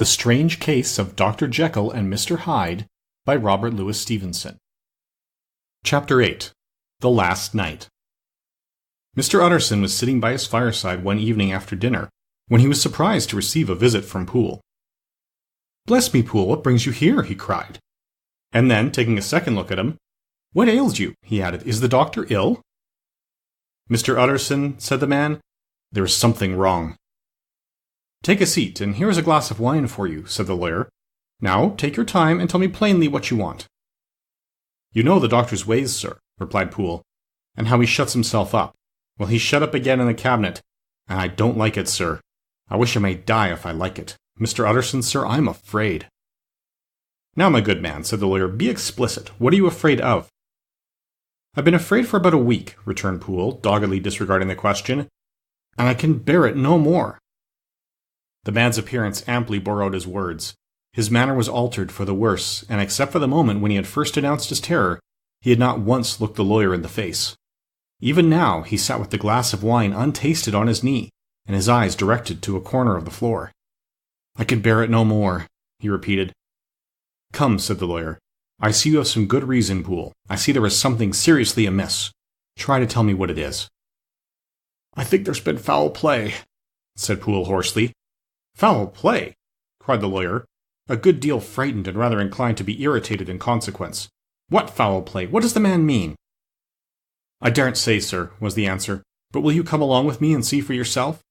The Strange Case of Dr. Jekyll and Mr. Hyde by Robert Louis Stevenson. Chapter 8. The Last Night. Mr. Utterson was sitting by his fireside one evening after dinner, when he was surprised to receive a visit from Poole. "Bless me, Poole, what brings you here?" he cried. And then, taking a second look at him, "What ails you?" he added. "Is the doctor ill?" "Mr. Utterson," said the man, "there is something wrong." "Take a seat, and here is a glass of wine for you," said the lawyer. "Now, take your time and tell me plainly what you want." "You know the doctor's ways, sir," replied Poole, "and how he shuts himself up. Well, he's shut up again in the cabinet, and I don't like it, sir. I wish I may die if I like it. Mr. Utterson, sir, I'm afraid." "Now, my good man," said the lawyer, "be explicit. What are you afraid of?" "I've been afraid for about a week," returned Poole, doggedly disregarding the question, "and I can bear it no more." The man's appearance amply bore out his words. His manner was altered for the worse, and except for the moment when he had first announced his terror, he had not once looked the lawyer in the face. Even now he sat with the glass of wine untasted on his knee, and his eyes directed to a corner of the floor. "I can bear it no more," he repeated. "Come," said the lawyer. "I see you have some good reason, Poole. I see there is something seriously amiss. Try to tell me what it is." "I think there's been foul play," said Poole hoarsely. "Foul play!" cried the lawyer, a good deal frightened and rather inclined to be irritated in consequence. "What foul play? What does the man mean?" "I daren't say, sir," was the answer, "but will you come along with me and see for yourself?"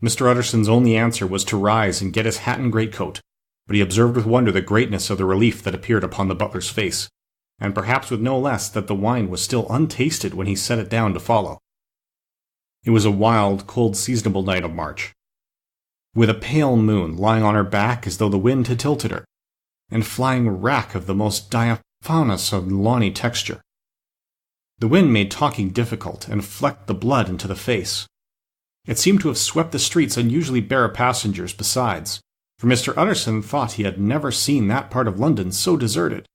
Mr. Utterson's only answer was to rise and get his hat and greatcoat, but he observed with wonder the greatness of the relief that appeared upon the butler's face, and perhaps with no less that the wine was still untasted when he set it down to follow. It was a wild, cold, seasonable night of March, with a pale moon lying on her back as though the wind had tilted her, and flying wrack of the most diaphanous of lawny texture. The wind made talking difficult, and flecked the blood into the face. It seemed to have swept the streets unusually bare of passengers besides, for Mr. Utterson thought he had never seen that part of London so deserted.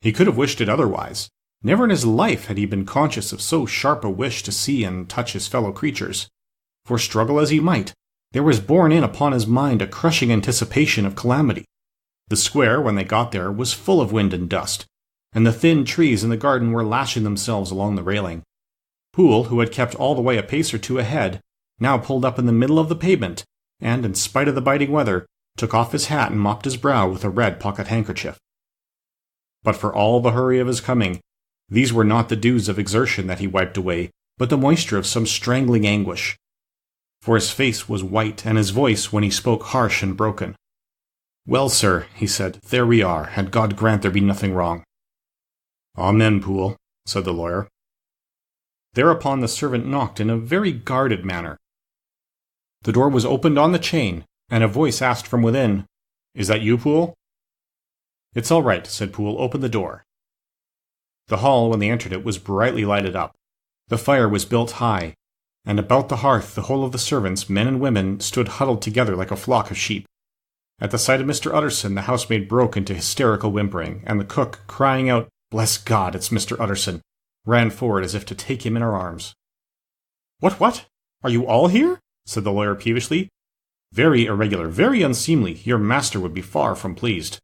He could have wished it otherwise. Never in his life had he been conscious of so sharp a wish to see and touch his fellow creatures, for struggle as he might, there was borne in upon his mind a crushing anticipation of calamity. The square, when they got there, was full of wind and dust, and the thin trees in the garden were lashing themselves along the railing. Poole, who had kept all the way a pace or two ahead, now pulled up in the middle of the pavement, and, in spite of the biting weather, took off his hat and mopped his brow with a red pocket-handkerchief. But for all the hurry of his coming, these were not the dews of exertion that he wiped away, but the moisture of some strangling anguish. For his face was white, and his voice, when he spoke, harsh and broken. "Well, sir," he said, "there we are, and God grant there be nothing wrong." "Amen, Poole," said the lawyer. Thereupon the servant knocked in a very guarded manner. The door was opened on the chain, and a voice asked from within, "Is that you, Poole?" "It's all right," said Poole. "Open the door." The hall, when they entered it, was brightly lighted up. The fire was built high, and about the hearth the whole of the servants, men and women, stood huddled together like a flock of sheep. At the sight of Mr. Utterson, the housemaid broke into hysterical whimpering, and the cook, crying out, "Bless God, it's Mr. Utterson," ran forward as if to take him in her arms. What? Are you all here?" said the lawyer peevishly. "Very irregular, very unseemly. Your master would be far from pleased."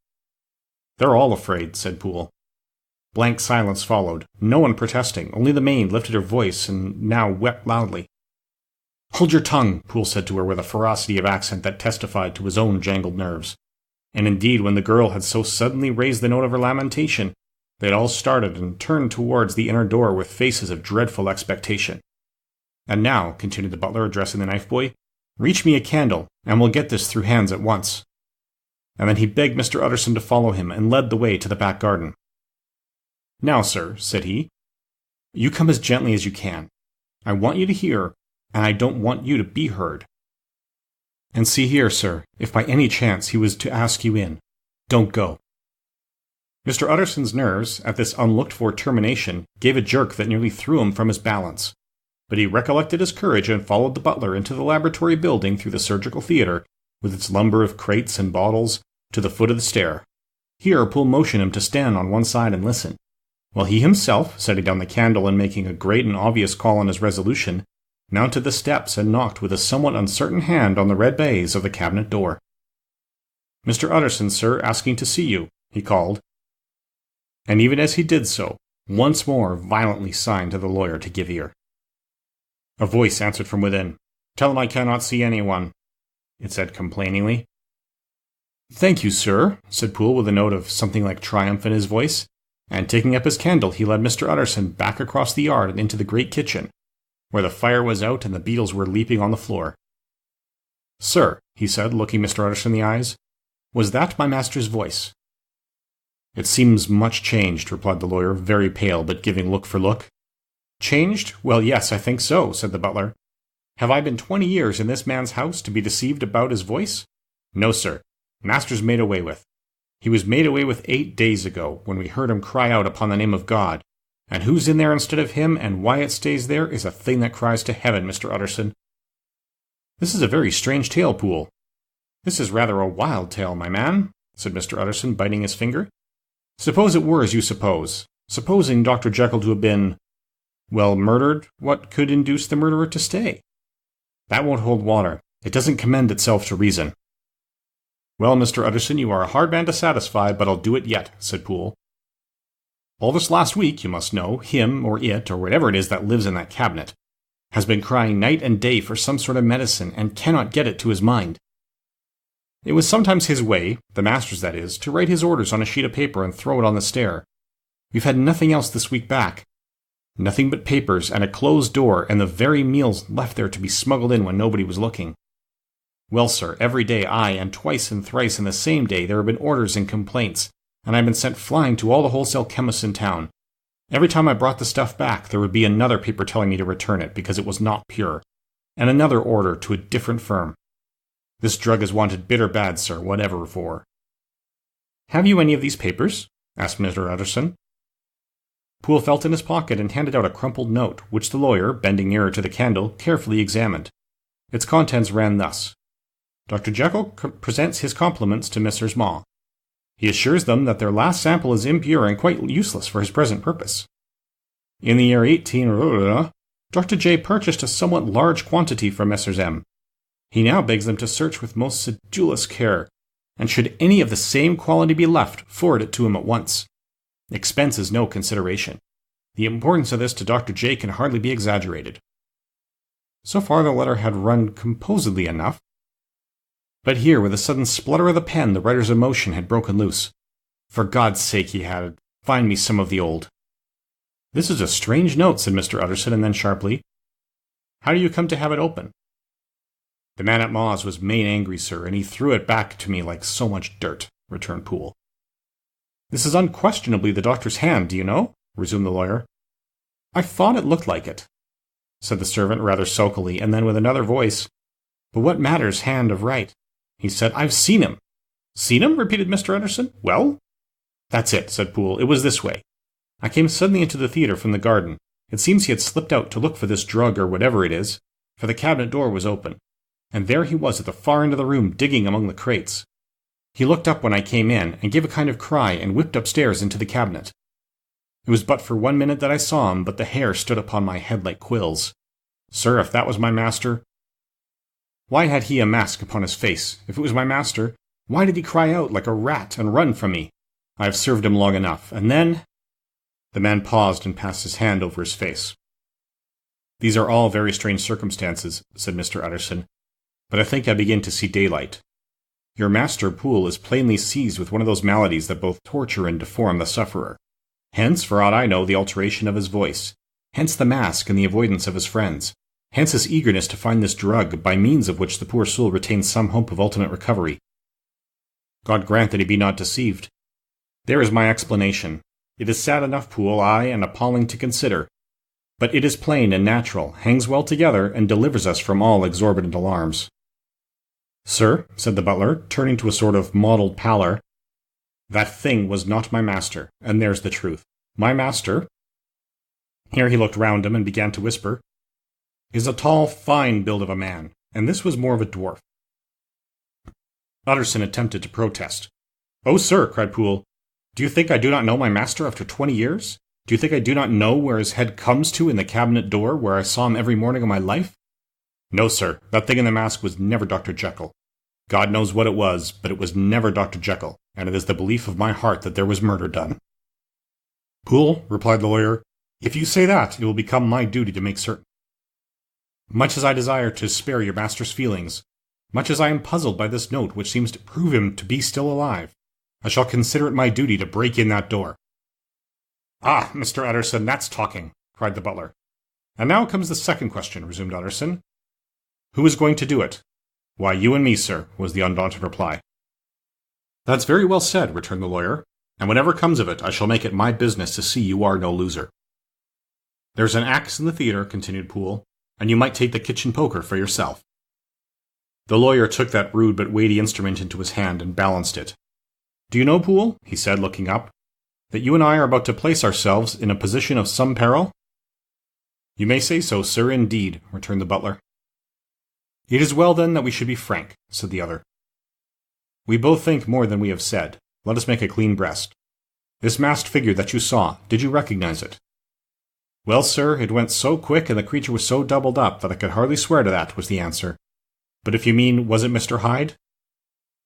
"They're all afraid," said Poole. Blank silence followed, no one protesting, only the maid lifted her voice and now wept loudly. "Hold your tongue," Poole said to her with a ferocity of accent that testified to his own jangled nerves. And indeed, when the girl had so suddenly raised the note of her lamentation, they had all started and turned towards the inner door with faces of dreadful expectation. "And now," continued the butler, addressing the knife boy, "reach me a candle, and we'll get this through hands at once." And then he begged Mr. Utterson to follow him, and led the way to the back garden. "Now, sir," said he, "you come as gently as you can. I want you to hear, and I don't want you to be heard. And see here, sir, if by any chance he was to ask you in, don't go." Mr. Utterson's nerves, at this unlooked-for termination, gave a jerk that nearly threw him from his balance. But he recollected his courage and followed the butler into the laboratory building through the surgical theatre, with its lumber of crates and bottles, to the foot of the stair. Here Poole motioned him to stand on one side and listen, while he himself, setting down the candle and making a great and obvious call on his resolution, mounted the steps and knocked with a somewhat uncertain hand on the red baize of the cabinet door. "Mr. Utterson, sir, asking to see you," he called. And even as he did so, once more violently signed to the lawyer to give ear. A voice answered from within. "Tell him I cannot see anyone," it said complainingly. "Thank you, sir," said Poole with a note of something like triumph in his voice, and taking up his candle he led Mr. Utterson back across the yard and into the great kitchen, where the fire was out and the beetles were leaping on the floor. "Sir," he said, looking Mr. Utterson in the eyes, "was that my master's voice?" "It seems much changed," replied the lawyer, very pale, but giving look for look. "Changed? Well, yes, I think so," said the butler. "Have I been 20 years in this man's house to be deceived about his voice? No, sir. Master's made away with. He was made away with 8 days ago, when we heard him cry out upon the name of God. And who's in there instead of him, and why it stays there, is a thing that cries to heaven, Mr. Utterson." "This is a very strange tale, Poole." "This is rather a wild tale, my man," said Mr. Utterson, biting his finger. "Suppose it were as you suppose. Supposing Dr. Jekyll to have been, well, murdered, what could induce the murderer to stay? That won't hold water. It doesn't commend itself to reason." "Well, Mr. Utterson, you are a hard man to satisfy, but I'll do it yet," said Poole. "All this last week, you must know, him, or it, or whatever it is that lives in that cabinet, has been crying night and day for some sort of medicine, and cannot get it to his mind. It was sometimes his way, the master's that is, to write his orders on a sheet of paper and throw it on the stair. We've had nothing else this week back. Nothing but papers, and a closed door, and the very meals left there to be smuggled in when nobody was looking. Well, sir, every day, aye, and twice and thrice in the same day, there have been orders and complaints, and I've been sent flying to all the wholesale chemists in town. Every time I brought the stuff back, there would be another paper telling me to return it because it was not pure, and another order to a different firm. This drug is wanted bitter bad, sir, whatever for." "Have you any of these papers?" asked Mr. Utterson. Poole felt in his pocket and handed out a crumpled note, which the lawyer, bending nearer to the candle, carefully examined. Its contents ran thus. "Dr. Jekyll presents his compliments to Messrs. Maw. He assures them that their last sample is impure and quite useless for his present purpose. In the year 18... Dr. J. purchased a somewhat large quantity from Messrs. M. He now begs them to search with most sedulous care, and should any of the same quality be left, forward it to him at once. Expense is no consideration. The importance of this to Dr. J. can hardly be exaggerated." So far the letter had run composedly enough. But here, with a sudden splutter of the pen, the writer's emotion had broken loose. "For God's sake," he added, "find me some of the old." "This is a strange note," said Mr. Utterson, and then sharply, "How do you come to have it open?" "The man at Maw's was main angry, sir, and he threw it back to me like so much dirt," returned Poole. "This is unquestionably the doctor's hand, do you know?" resumed the lawyer. "I thought it looked like it," said the servant rather sulkily, and then with another voice, "But what matters hand of right?" he said. "I've seen him." "Seen him?" repeated Mr. Utterson. "Well?" "That's it," said Poole. "It was this way. I came suddenly into the theatre from the garden. It seems he had slipped out to look for this drug or whatever it is, for the cabinet door was open, and there he was at the far end of the room digging among the crates. He looked up when I came in, and gave a kind of cry, and whipped upstairs into the cabinet. It was but for 1 minute that I saw him, but the hair stood upon my head like quills. Sir, if that was my master... Why had he a mask upon his face? If it was my master, why did he cry out like a rat and run from me? I have served him long enough, and then... The man paused and passed his hand over his face. "These are all very strange circumstances," said Mr. Utterson, "but I think I begin to see daylight. Your master, Poole, is plainly seized with one of those maladies that both torture and deform the sufferer. Hence, for aught I know, the alteration of his voice. Hence the mask and the avoidance of his friends. Hence his eagerness to find this drug, by means of which the poor soul retains some hope of ultimate recovery. God grant that he be not deceived. There is my explanation. It is sad enough, Poole, aye, and appalling to consider. But it is plain and natural, hangs well together, and delivers us from all exorbitant alarms." "Sir," said the butler, turning to a sort of mottled pallor, "that thing was not my master, and there's the truth. My master," here he looked round him and began to whisper, "is a tall, fine build of a man, and this was more of a dwarf." Utterson attempted to protest. "Oh, sir," cried Poole, "do you think I do not know my master after 20 years? Do you think I do not know where his head comes to in the cabinet door, where I saw him every morning of my life? No, sir, that thing in the mask was never Dr. Jekyll. God knows what it was, but it was never Dr. Jekyll, and it is the belief of my heart that there was murder done." "Poole," replied the lawyer, "if you say that, it will become my duty to make certain. Much as I desire to spare your master's feelings, much as I am puzzled by this note which seems to prove him to be still alive, I shall consider it my duty to break in that door." "Ah, Mr. Utterson, that's talking," cried the butler. "And now comes the second question," resumed Utterson. "Who is going to do it?" "Why, you and me, sir," was the undaunted reply. "That's very well said," returned the lawyer, "and whatever comes of it, I shall make it my business to see you are no loser." "There's an axe in the theatre," continued Poole, "and you might take the kitchen poker for yourself." The lawyer took that rude but weighty instrument into his hand and balanced it. "Do you know, Poole," he said, looking up, "that you and I are about to place ourselves in a position of some peril?" "You may say so, sir, indeed," returned the butler. "It is well, then, that we should be frank," said the other. "We both think more than we have said. Let us make a clean breast. This masked figure that you saw, did you recognize it?" "Well, sir, it went so quick and the creature was so doubled up that I could hardly swear to that," was the answer. "But if you mean, was it Mr. Hyde?"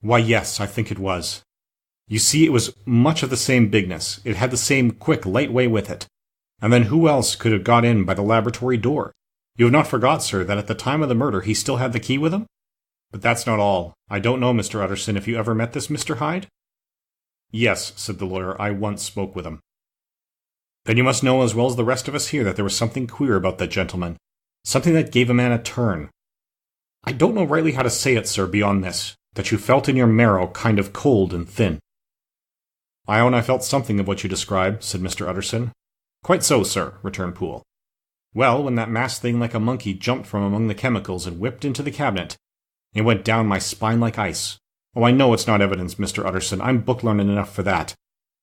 "Why, yes, I think it was. You see, it was much of the same bigness. It had the same quick, light way with it. And then who else could have got in by the laboratory door? You have not forgot, sir, that at the time of the murder he still had the key with him? But that's not all. I don't know, Mr. Utterson, if you ever met this Mr. Hyde?" "Yes," said the lawyer, "I once spoke with him." "Then you must know as well as the rest of us here that there was something queer about that gentleman. Something that gave a man a turn. I don't know rightly how to say it, sir, beyond this, that you felt in your marrow kind of cold and thin." "I own I felt something of what you describe," said Mr. Utterson. "Quite so, sir," returned Poole. "Well, when that masked thing like a monkey jumped from among the chemicals and whipped into the cabinet, it went down my spine like ice. Oh, I know it's not evidence, Mr. Utterson, I'm book-learned enough for that.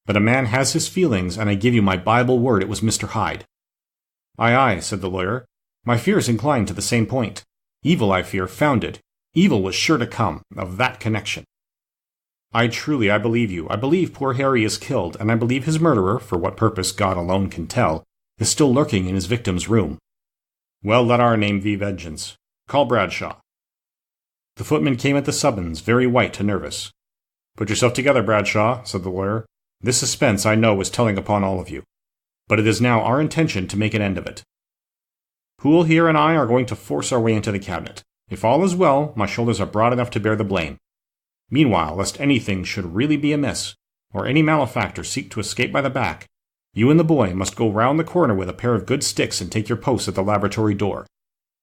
But a man has his feelings, and I give you my Bible word it was Mr. Hyde." "Aye, aye," said the lawyer. "My fears incline to the same point. Evil, I fear, founded. Evil was sure to come, of that connection." I believe you. I believe poor Harry is killed, and I believe his murderer, for what purpose God alone can tell, is still lurking in his victim's room." "Well, let our name be vengeance. Call Bradshaw." The footman came at the summons, very white and nervous. "Put yourself together, Bradshaw," said the lawyer. "This suspense, I know, was telling upon all of you. But it is now our intention to make an end of it. Poole here and I are going to force our way into the cabinet. If all is well, my shoulders are broad enough to bear the blame. Meanwhile, lest anything should really be amiss, or any malefactor seek to escape by the back, you and the boy must go round the corner with a pair of good sticks and take your posts at the laboratory door.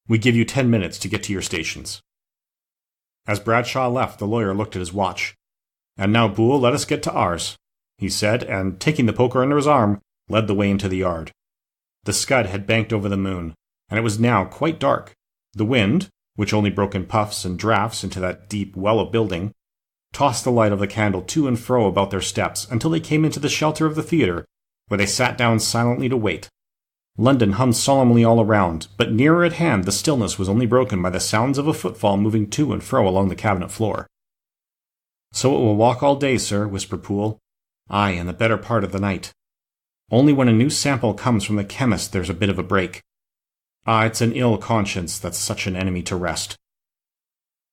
We give you 10 minutes to get to your stations." As Bradshaw left, the lawyer looked at his watch. "And now, Poole, let us get to ours," he said, and, taking the poker under his arm, led the way into the yard. The scud had banked over the moon, and it was now quite dark. The wind, which only broke in puffs and draughts into that deep well of building, tossed the light of the candle to and fro about their steps until they came into the shelter of the theatre, where they sat down silently to wait. London hummed solemnly all around, but nearer at hand the stillness was only broken by the sounds of a footfall moving to and fro along the cabinet floor. "So it will walk all day, sir," whispered Poole. "Aye, and the better part of the night. Only when a new sample comes from the chemist there's a bit of a break. Ah, it's an ill conscience that's such an enemy to rest.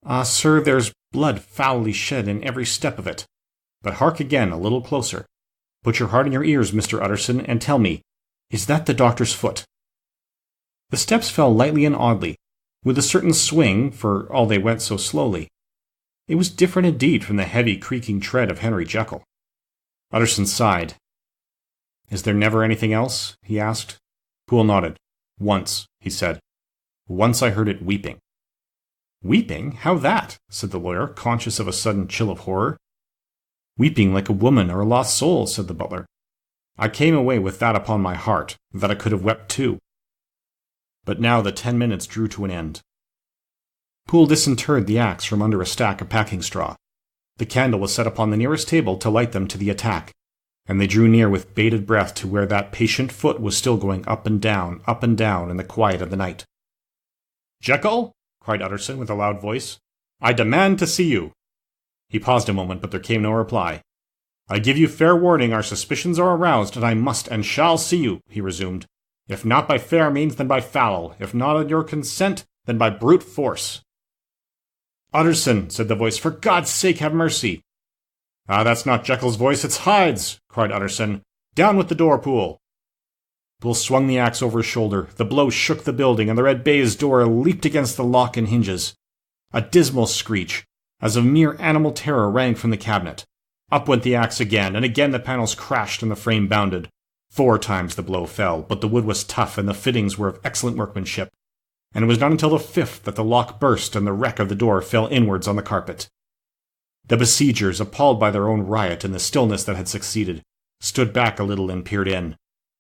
Ah, sir, there's blood foully shed in every step of it. But hark again, a little closer. Put your heart in your ears, Mr. Utterson, and tell me, is that the doctor's foot?" The steps fell lightly and oddly, with a certain swing, for all they went so slowly. It was different indeed from the heavy, creaking tread of Henry Jekyll. Utterson sighed. "Is there never anything else?" he asked. Poole nodded. "Once," he said. "Once I heard it weeping." "Weeping? How that?" said the lawyer, conscious of a sudden chill of horror. "Weeping like a woman or a lost soul," said the butler. "I came away with that upon my heart, that I could have wept too." But now the 10 minutes drew to an end. Poole disinterred the axe from under a stack of packing straw. The candle was set upon the nearest table to light them to the attack, and they drew near with bated breath to where that patient foot was still going up and down in the quiet of the night. "Jekyll!" cried Utterson with a loud voice. "I demand to see you." He paused a moment, but there came no reply. "I give you fair warning, our suspicions are aroused, and I must and shall see you," he resumed. "If not by fair means, then by foul. If not on your consent, then by brute force." "Utterson," said the voice, "for God's sake have mercy." "Ah, that's not Jekyll's voice, it's Hyde's," cried Utterson. "Down with the door, Poole." Poole swung the axe over his shoulder. The blow shook the building, and the red baize door leaped against the lock and hinges. A dismal screech, as of mere animal terror, rang from the cabinet. Up went the axe again, and again the panels crashed and the frame bounded. 4 times the blow fell, but the wood was tough and the fittings were of excellent workmanship, and it was not until the 5th that the lock burst and the wreck of the door fell inwards on the carpet. The besiegers, appalled by their own riot and the stillness that had succeeded, stood back a little and peered in.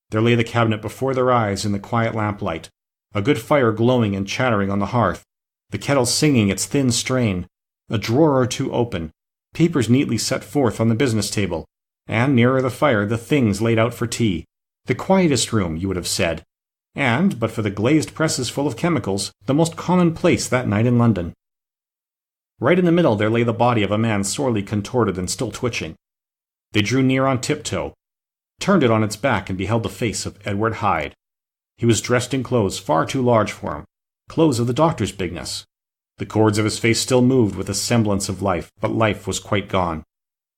There lay the cabinet before their eyes in the quiet lamplight, a good fire glowing and chattering on the hearth, the kettle singing its thin strain, a drawer or two open, papers neatly set forth on the business table, and nearer the fire the things laid out for tea. The quietest room, you would have said, and, but for the glazed presses full of chemicals, the most common place that night in London. Right in the middle there lay the body of a man sorely contorted and still twitching. They drew near on tiptoe, turned it on its back, and beheld the face of Edward Hyde. He was dressed in clothes far too large for him, clothes of the doctor's bigness. The cords of his face still moved with a semblance of life, but life was quite gone,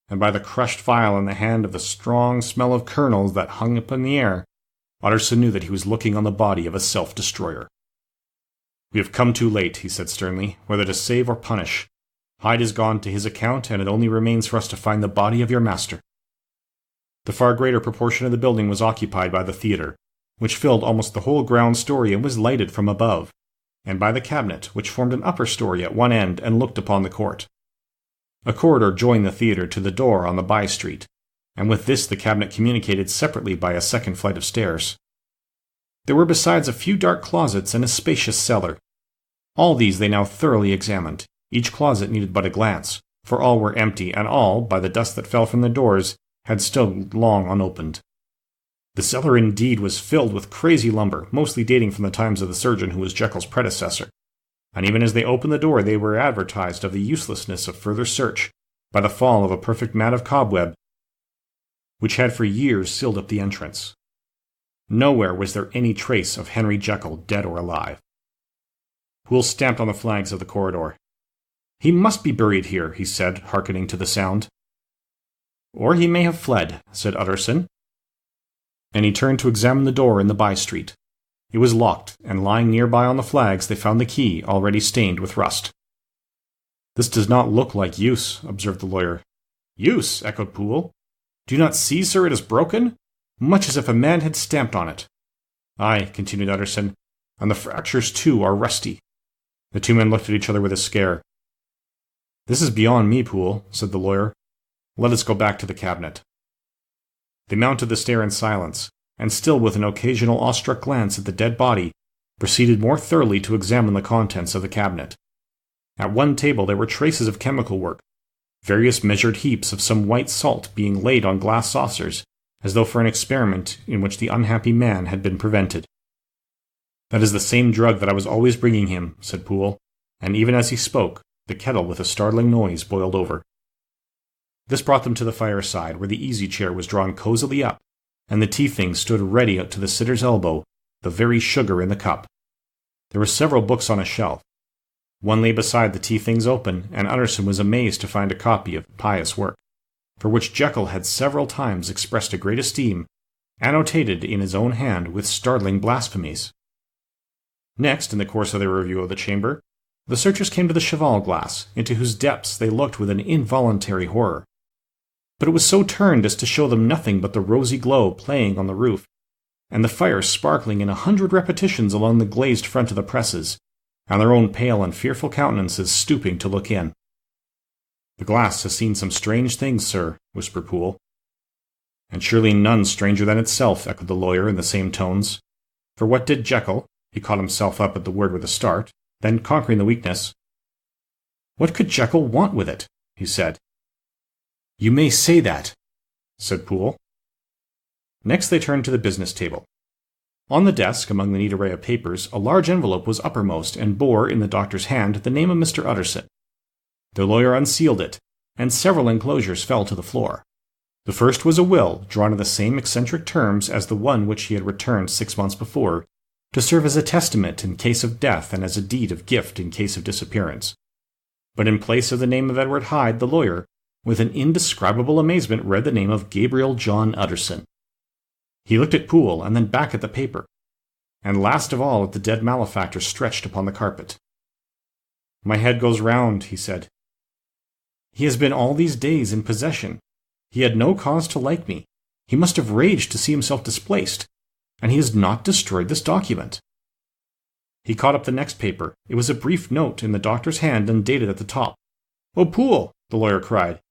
and by the crushed phial in the hand of the strong smell of kernels that hung up in the air, Utterson knew that he was looking on the body of a self-destroyer. "We have come too late," he said sternly, "whether to save or punish. Hyde is gone to his account, and it only remains for us to find the body of your master." The far greater proportion of the building was occupied by the theatre, which filled almost the whole ground story and was lighted from above, and by the cabinet, which formed an upper story at one end and looked upon the court. A corridor joined the theatre to the door on the by-street, and with this the cabinet communicated separately by a second flight of stairs. There were besides a few dark closets and a spacious cellar. All these they now thoroughly examined. Each closet needed but a glance, for all were empty, and all, by the dust that fell from the doors, had stood long unopened. The cellar indeed was filled with crazy lumber, mostly dating from the times of the surgeon who was Jekyll's predecessor, and even as they opened the door they were advertised of the uselessness of further search by the fall of a perfect mat of cobweb which had for years sealed up the entrance. Nowhere was there any trace of Henry Jekyll, dead or alive. Poole stamped on the flags of the corridor. "He must be buried here," he said, hearkening to the sound. "Or he may have fled," said Utterson. And he turned to examine the door in the by-street. It was locked, and lying nearby on the flags they found the key, already stained with rust. "This does not look like use," observed the lawyer. "Use?" echoed Poole. "Do you not see, sir, it is broken? Much as if a man had stamped on it." "Aye," continued Utterson, "and the fractures, too, are rusty." The 2 men looked at each other with a scare. "This is beyond me, Poole," said the lawyer. "Let us go back to the cabinet." They mounted the stair in silence, and still with an occasional awestruck glance at the dead body, proceeded more thoroughly to examine the contents of the cabinet. At one table there were traces of chemical work, various measured heaps of some white salt being laid on glass saucers, as though for an experiment in which the unhappy man had been prevented. "That is the same drug that I was always bringing him," said Poole, and even as he spoke, the kettle with a startling noise boiled over. This brought them to the fireside, where the easy-chair was drawn cosily up, and the tea-things stood ready to the sitter's elbow, the very sugar in the cup. There were several books on a shelf. One lay beside the tea-things open, and Utterson was amazed to find a copy of pious work, for which Jekyll had several times expressed a great esteem, annotated in his own hand with startling blasphemies. Next, in the course of their review of the chamber, the searchers came to the cheval-glass, into whose depths they looked with an involuntary horror. But it was so turned as to show them nothing but the rosy glow playing on the roof, and the fire sparkling in 100 repetitions along the glazed front of the presses, and their own pale and fearful countenances stooping to look in. "The glass has seen some strange things, sir," whispered Poole. "And surely none stranger than itself," echoed the lawyer in the same tones. "For what did Jekyll—" he caught himself up at the word with a start, then conquering the weakness. "What could Jekyll want with it?" he said. "You may say that," said Poole. Next they turned to the business table. On the desk, among the neat array of papers, a large envelope was uppermost and bore, in the doctor's hand, the name of Mr. Utterson. The lawyer unsealed it, and several enclosures fell to the floor. The first was a will, drawn in the same eccentric terms as the one which he had returned 6 months before, to serve as a testament in case of death and as a deed of gift in case of disappearance. but in place of the name of Edward Hyde, the lawyer, with an indescribable amazement, read the name of Gabriel John Utterson. He looked at Poole and then back at the paper, and last of all at the dead malefactor stretched upon the carpet. "My head goes round," he said. "He has been all these days in possession. He had no cause to like me. He must have raged to see himself displaced, and he has not destroyed this document." He caught up the next paper. It was a brief note in the doctor's hand and dated at the top. "Oh, Poole!" the lawyer cried.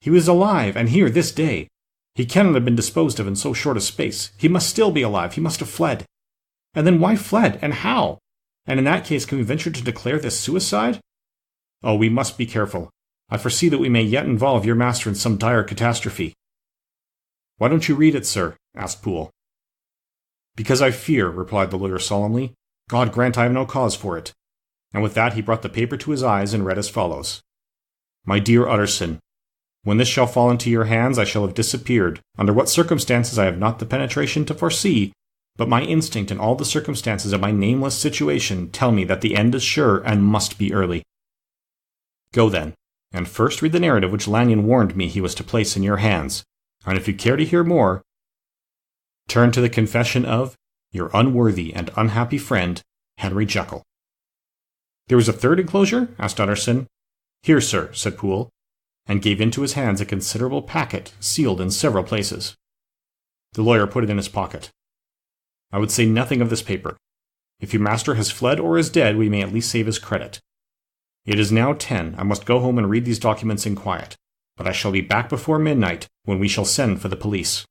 "He was alive, and here this day. He cannot have been disposed of in so short a space. He must still be alive. He must have fled. And then why fled, and how? And in that case, can we venture to declare this suicide? Oh, we must be careful. I foresee that we may yet involve your master in some dire catastrophe." "Why don't you read it, sir?" asked Poole. "Because I fear," replied the lawyer solemnly. "God grant I have no cause for it." And with that he brought the paper to his eyes and read as follows. "My dear Utterson, when this shall fall into your hands, I shall have disappeared. Under what circumstances I have not the penetration to foresee, but my instinct and all the circumstances of my nameless situation tell me that the end is sure and must be early. Go then, and first read the narrative which Lanyon warned me he was to place in your hands, and if you care to hear more, turn to the confession of your unworthy and unhappy friend, Henry Jekyll." "There was a third enclosure?" asked Utterson. "Here, sir," said Poole, and gave into his hands a considerable packet, sealed in several places. The lawyer put it in his pocket. "I would say nothing of this paper. If your master has fled or is dead, we may at least save his credit. It is now 10. I must go home and read these documents in quiet, but I shall be back before midnight, when we shall send for the police."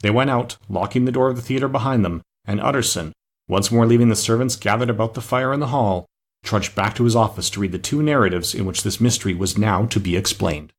They went out, locking the door of the theatre behind them, and Utterson, once more leaving the servants gathered about the fire in the hall, trudged back to his office to read the two narratives in which this mystery was now to be explained.